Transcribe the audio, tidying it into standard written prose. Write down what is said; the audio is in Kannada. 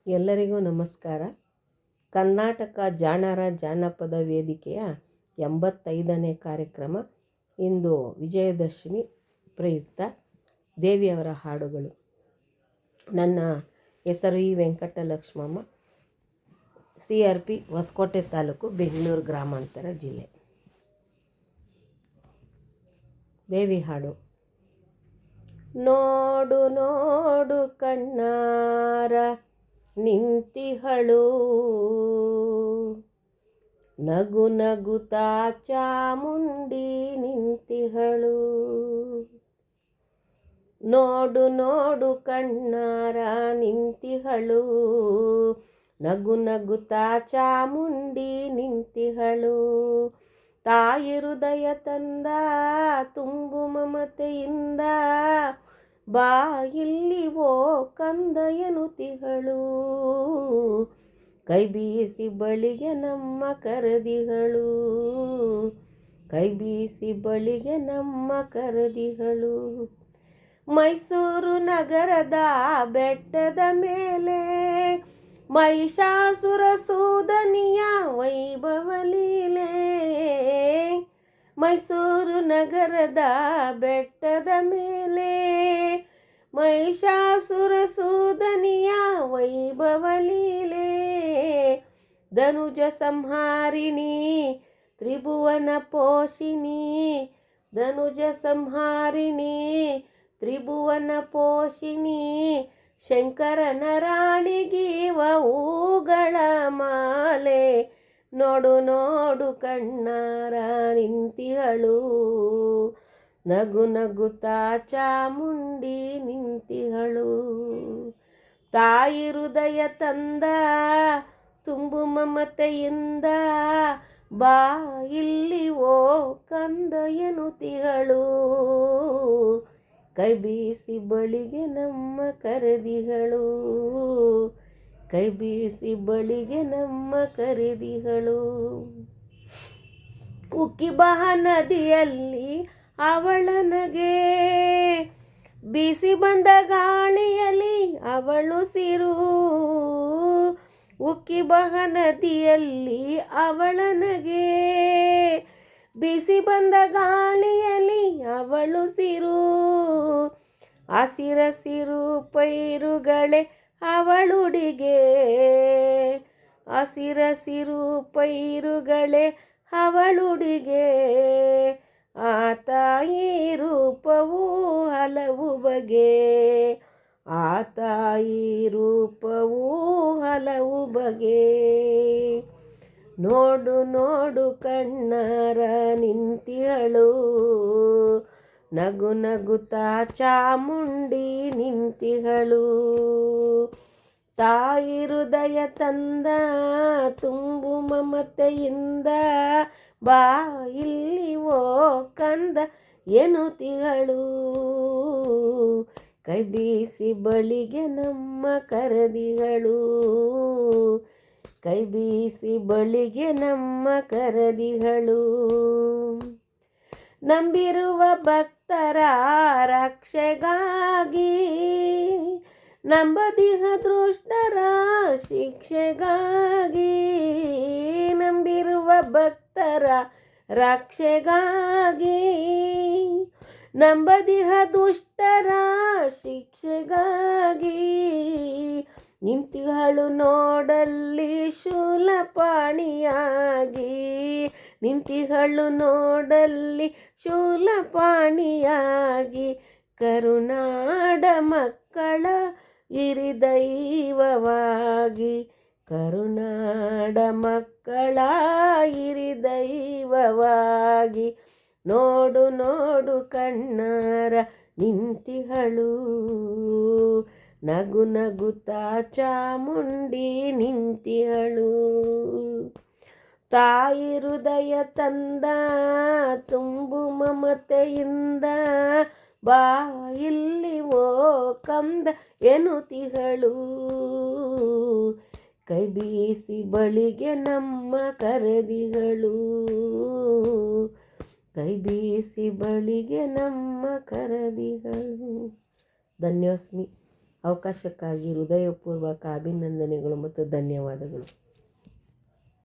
ಎಲ್ಲರಿಗೂ ನಮಸ್ಕಾರ. ಕರ್ನಾಟಕ ಜಾಣರ ಜಾನಪದ ವೇದಿಕೆಯ 85ನೇ ಕಾರ್ಯಕ್ರಮ. ಇಂದು ವಿಜಯದಶಮಿ ಪ್ರಯುಕ್ತ ದೇವಿಯವರ ಹಾಡುಗಳು. ನನ್ನ ಹೆಸರು ವೆಂಕಟಲಕ್ಷ್ಮಮ್ಮ, CRP ಹೊಸಕೋಟೆ ತಾಲೂಕು, ಬೆಂಗಳೂರು ಗ್ರಾಮಾಂತರ ಜಿಲ್ಲೆ. ದೇವಿ ಹಾಡು. ನೋಡು ನೋಡು ಕಣ್ಣಾರ ನಿಂತಿಹಳು, ನಗು ನಗುತ್ತಾ ಚಾಮುಂಡಿ ನಿಂತಿಹಳು. ನೋಡು ನೋಡು ಕಣ್ಣಾರ ನಿಂತಿಹಳು, ನಗು ನಗುತ್ತಾ ಚಾಮುಂಡಿ ನಿಂತಿಹಳು. ತಾಯಿ ಹೃದಯ ತಂದ ತುಂಬು ಮಮತೆಯಿಂದ, ಬಾ ಇಲ್ಲಿ ಓ ಕಂದ ಎನ್ನುತ್ತಿಹಳು. ಕೈ ಬೀಸಿ ಬಳಿಗೆ ನಮ್ಮ ಕರೆದಿಹಳು, ಕೈ ಬೀಸಿ ಬಳಿಗೆ ನಮ್ಮ ಕರೆದಿಹಳು. ಮೈಸೂರು ನಗರದ ಬೆಟ್ಟದ ಮೇಲೆ ಮಹಿಷಾಸುರ ಸೂದನಿಯ ವೈಭವ ಲೀಲೆ. ಮೈಸೂರು ನಗರದ ಬೆಟ್ಟದ ಮೇಲೆ ಮಹಿಷಾಸುರ ಸೂದನಿಯ ವೈಭವ ಲೀಲೆ. ಧನುಜ ಸಂಹಾರಿಣಿ ತ್ರಿಭುವನ ಪೋಷಿಣಿ, ಧನುಜ ಸಂಹಾರಿಣಿ ತ್ರಿಭುವನ ಪೋಷಿಣಿ. ಶಂಕರನ ರಾಣಿಗೀವ ಹೂಗಳ ಮಾಲೆ. ನೋಡು ನೋಡು ಕಣ್ಣಾರ ನಿಂತಿಹಳು, ನಗು ನಗುತ್ತಾ ಚಾಮುಂಡಿ ನಿಂತಿಹಳು. ತಾಯಿ ಹೃದಯ ತಂದ ತುಂಬು ಮಮತೆಯಿಂದ, ಬಾ ಇಲ್ಲಿ ಓ ಕಂದ ಎನ್ನುತ್ತಿಹಳು. ಕೈ ಬೀಸಿ ಬಳಿಗೆ ನಮ್ಮ ಕರೆದಿಹಳು, ಕೈ ಬೀಸಿ ಬಳಿಗೆ ನಮ್ಮ ಕರೆದಿಹಳು. ಉಕ್ಕಿ ಬಹ ನದಿಯಲ್ಲಿ ಅವಳ ನಗೆ, ಬೀಸಿ ಬಂದ ಗಾಳಿಯಲ್ಲಿ ಅವಳು ಸಿರು. ಉಕ್ಕಿ ಬಹ ನದಿಯಲ್ಲಿ ಅವಳ ನಗೆ, ಬೀಸಿ ಬಂದ ಗಾಳಿಯಲ್ಲಿ ಅವಳು ಸಿರು. ಹಸಿರಸಿರು ಪೈರುಗಳೇ ಅವಳುಡಿಗೆ, ಹಸಿರಸಿರು ಪೈರುಗಳೇ ಅವಳುಡಿಗೆ. ಆ ತಾಯಿ ರೂಪವು ಹಲವು ಬಗೆ, ಆ ತಾಯಿ ರೂಪವು ಹಲವು ಬಗೆ. ನೋಡು ನೋಡು ಕಣ್ಣಾರ ನಿಂತಿಹಳು, ನಗು ನಗುತ್ತಾ ಚಾಮುಂಡಿ ನಿಂತಿಹಳು. ತಾಯಿ ಹೃದಯ ತಂದ ತುಂಬು ಮಮತೆಯಿಂದ, ಬಾ ಇಲ್ಲಿ ಓ ಕಂದ ಎನ್ನುತ್ತಿಹಳು. ಕೈ ಬೀಸಿ ಬಳಿಗೆ ನಮ್ಮ ಕರೆದಿಹಳು, ಕೈ ಬೀಸಿ ಬಳಿಗೆ ನಮ್ಮ ಕರೆದಿಹಳು. ನಂಬಿರುವ ಭಕ್ತರ ರಕ್ಷೆಗಾಗಿ, ನಂಬದಿಹ ದುಷ್ಟರ ಶಿಕ್ಷೆಗಾಗಿ. ನಂಬಿರುವ ಭಕ್ತರ ರಕ್ಷೆಗಾಗಿ, ನಂಬದಿಹ ದುಷ್ಟರ ಶಿಕ್ಷೆಗಾಗಿ. ನಿಂತಿಹಳು ನೋಡಲ್ಲಿ ಶೂಲಪಾಣಿಯಾಗಿ, ನಿಂತಿಹಳು ನೋಡಲ್ಲಿ ಶೂಲಪಾಣಿಯಾಗಿ. ಕರುನಾಡ ಮಕ್ಕಳ ಹಿರಿದೈವವಾಗಿ, ಕರುನಾಡ ಮಕ್ಕಳ ಹಿರಿದೈವವಾಗಿ. ನೋಡು ನೋಡು ಕಣ್ಣಾರ ನಿಂತಿಹಳು, ನಗು ನಗುತ್ತಾ ಚಾಮುಂಡಿ ನಿಂತಿಹಳು. ತಾಯಿ ಹೃದಯ ತಂದ ತುಂಬು ಮಮತೆಯಿಂದ, ಬಾ ಇಲ್ಲಿ ಓ ಕಂದ ಎನ್ನುತ್ತಿಹಳು. ಕೈ ಬೀಸಿ ಬಳಿಗೆ ನಮ್ಮ ಕರೆದಿಹಳು, ಕೈ ಬೀಸಿ ಬಳಿಗೆ ನಮ್ಮ ಕರೆದಿಹಳು. ಧನ್ಯೋಸ್ಮಿ. ಅವಕಾಶಕ್ಕಾಗಿ ಹೃದಯಪೂರ್ವಕ ಅಭಿನಂದನೆಗಳು ಮತ್ತು ಧನ್ಯವಾದಗಳು.